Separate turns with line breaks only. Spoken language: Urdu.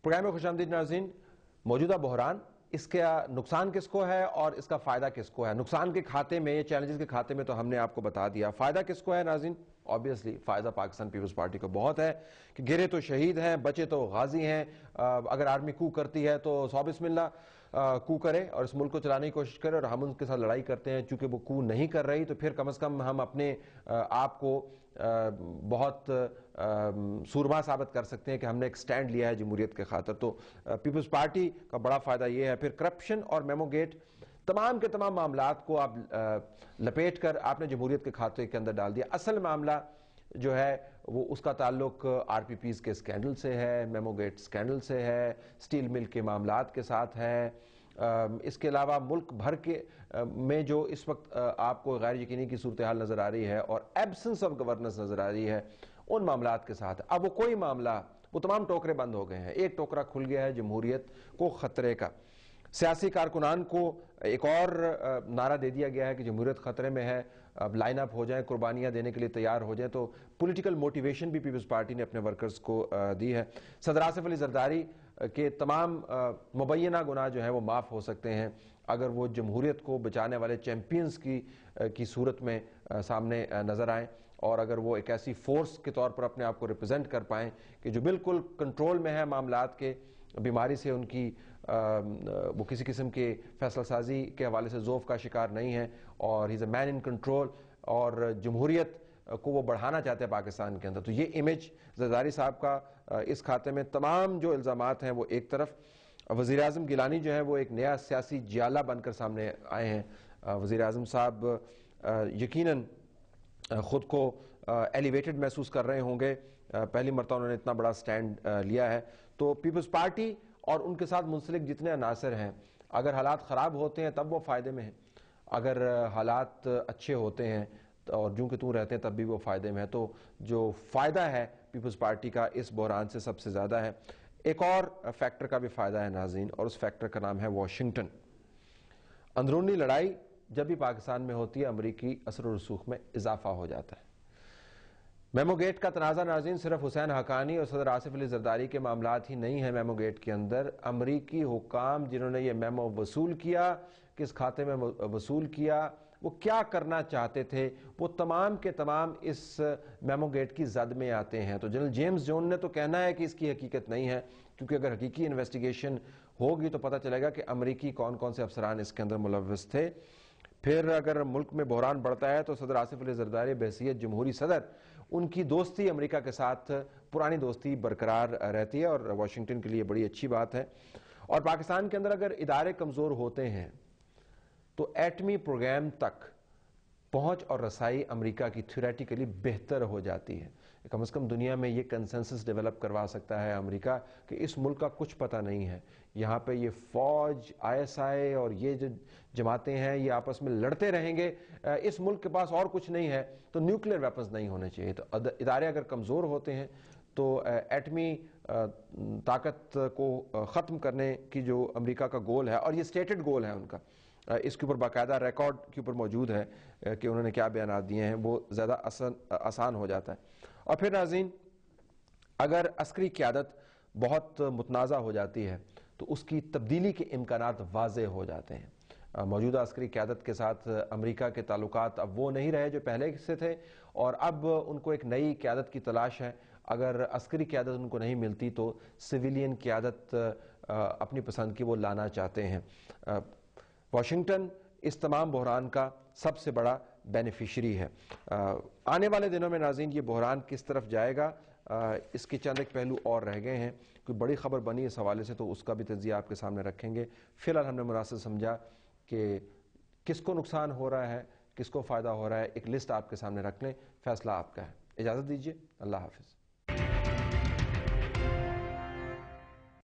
پروگرام میں خوش آمدید ناظرین. موجودہ بحران اس کا نقصان کس کو ہے اور اس کا فائدہ کس کو ہے؟ نقصان کے کھاتے میں، چیلنجز کے کھاتے میں تو ہم نے آپ کو بتا دیا. فائدہ کس کو ہے ناظرین؟ obviously فائدہ پاکستان پیپلز پارٹی کو بہت ہے کہ گرے تو شہید ہیں، بچے تو غازی ہیں. اگر آرمی کو کرتی ہے تو سو بسم اللہ کو کرے اور اس ملک کو چلانے کی کوشش کرے، اور ہم ان کے ساتھ لڑائی کرتے ہیں. چونکہ وہ کو نہیں کر رہی تو پھر کم از کم ہم اپنے آپ کو بہت سورما ثابت کر سکتے ہیں کہ ہم نے ایک سٹینڈ لیا ہے جمہوریت کے خاطر. تو پیپلز پارٹی کا بڑا فائدہ یہ ہے. پھر کرپشن اور میمو گیٹ، تمام کے تمام معاملات کو آپ لپیٹ کر آپ نے جمہوریت کے کھاتے کے اندر ڈال دیا. اصل معاملہ جو ہے وہ اس کا تعلق آر پی پیز کے سکینڈل سے ہے، میمو گیٹ سکینڈل سے ہے، سٹیل مل کے معاملات کے ساتھ ہے. اس کے علاوہ ملک بھر کے میں جو اس وقت آپ کو غیر یقینی کی صورتحال نظر آ رہی ہے اور ایبسنس آف گورننس نظر آ رہی ہے، ان معاملات کے ساتھ اب وہ کوئی معاملہ، وہ تمام ٹوکرے بند ہو گئے ہیں. ایک ٹوکرا کھل گیا ہے جمہوریت کو خطرے کا. سیاسی کارکنان کو ایک اور نعرہ دے دیا گیا ہے کہ جمہوریت خطرے میں ہے، اب لائن اپ ہو جائیں، قربانیاں دینے کے لیے تیار ہو جائیں. تو پولیٹیکل موٹیویشن بھی پیپلز پارٹی نے اپنے ورکرز کو دی ہے. صدر آصف علی زرداری کے تمام مبینہ گناہ جو ہیں وہ معاف ہو سکتے ہیں اگر وہ جمہوریت کو بچانے والے چیمپئنز کی صورت میں سامنے نظر آئیں، اور اگر وہ ایک ایسی فورس کے طور پر اپنے آپ کو ریپرزینٹ کر پائیں کہ جو بالکل کنٹرول میں ہے معاملات کے، بیماری سے ان کی وہ کسی قسم کے فیصلہ سازی کے حوالے سے ذوف کا شکار نہیں ہے، اور ہی از اے مین ان کنٹرول، اور جمہوریت کو وہ بڑھانا چاہتے ہیں پاکستان کے اندر. تو یہ امیج زرداری صاحب کا اس کھاتے میں تمام جو الزامات ہیں وہ ایک طرف. وزیر اعظم گیلانی جو ہے وہ ایک نیا سیاسی جیالہ بن کر سامنے آئے ہیں. وزیر اعظم صاحب یقیناً خود کو ایلیویٹڈ محسوس کر رہے ہوں گے، پہلی مرتبہ انہوں نے اتنا بڑا سٹینڈ لیا ہے. تو پیپلز پارٹی اور ان کے ساتھ منسلک جتنے عناصر ہیں، اگر حالات خراب ہوتے ہیں تب وہ فائدے میں ہیں، اگر حالات اچھے ہوتے ہیں اور جوں کہ توں رہتے ہیں تب بھی وہ فائدے میں ہے. تو جو فائدہ ہے پیپلز پارٹی کا اس بحران سے سب سے زیادہ ہے. ایک اور فیکٹر کا بھی فائدہ ہے ناظرین، اور اس فیکٹر کا نام ہے واشنگٹن. اندرونی لڑائی جب بھی پاکستان میں ہوتی ہے، امریکی اثر و رسوخ میں اضافہ ہو جاتا ہے. میمو گیٹ کا تنازع ناظرین صرف حسین حقانی اور صدر آصف علی زرداری کے معاملات ہی نہیں ہیں. میمو گیٹ کے اندر امریکی حکام جنہوں نے یہ میمو وصول کیا، کس کھاتے میں وصول کیا، وہ کیا کرنا چاہتے تھے، وہ تمام کے تمام اس میمو گیٹ کی زد میں آتے ہیں. تو جنرل جیمز جون نے تو کہنا ہے کہ اس کی حقیقت نہیں ہے، کیونکہ اگر حقیقی انویسٹیگیشن ہوگی تو پتہ چلے گا کہ امریکی کون کون سے افسران اس کے اندر ملوث تھے. پھر اگر ملک میں بحران بڑھتا ہے تو صدر آصف علی زرداری بحیثیت جمہوری صدر، ان کی دوستی امریکہ کے ساتھ پرانی دوستی برقرار رہتی ہے، اور واشنگٹن کے لیے بڑی اچھی بات ہے. اور پاکستان کے اندر اگر ادارے کمزور ہوتے ہیں تو ایٹمی پروگرام تک پہنچ اور رسائی امریکہ کی تھیوریٹیکلی بہتر ہو جاتی ہے. کم از کم دنیا میں یہ کنسنسس ڈیولپ کروا سکتا ہے امریکہ کہ اس ملک کا کچھ پتہ نہیں ہے، یہاں پہ یہ فوج، آئی ایس آئی اور یہ جو جماعتیں ہیں یہ آپس میں لڑتے رہیں گے، اس ملک کے پاس اور کچھ نہیں ہے تو نیوکلیر ویپنز نہیں ہونے چاہیے. تو ادارے اگر کمزور ہوتے ہیں تو ایٹمی طاقت کو ختم کرنے کی جو امریکہ کا گول ہے، اور یہ سٹیٹڈ گول ہے ان کا، اس کے اوپر باقاعدہ ریکارڈ کے اوپر موجود ہے کہ انہوں نے کیا بیانات دیے ہیں، وہ زیادہ آسان ہو جاتا ہے. اور پھر ناظرین، اگر عسکری قیادت بہت متنازع ہو جاتی ہے تو اس کی تبدیلی کے امکانات واضح ہو جاتے ہیں. موجودہ عسکری قیادت کے ساتھ امریکہ کے تعلقات اب وہ نہیں رہے جو پہلے سے تھے، اور اب ان کو ایک نئی قیادت کی تلاش ہے. اگر عسکری قیادت ان کو نہیں ملتی تو سویلین قیادت اپنی پسند کی وہ لانا چاہتے ہیں. واشنگٹن اس تمام بحران کا سب سے بڑا بینیفیشری ہے. آنے والے دنوں میں ناظرین یہ بحران کس طرف جائے گا، اس کے چند ایک پہلو اور رہ گئے ہیں. کوئی بڑی خبر بنی اس حوالے سے تو اس کا بھی تجزیہ آپ کے سامنے رکھیں گے. فی الحال ہم نے مناسب سمجھا کہ کس کو نقصان ہو رہا ہے، کس کو فائدہ ہو رہا ہے، ایک لسٹ آپ کے سامنے رکھ لیں، فیصلہ آپ کا ہے. اجازت دیجیے، اللہ حافظ.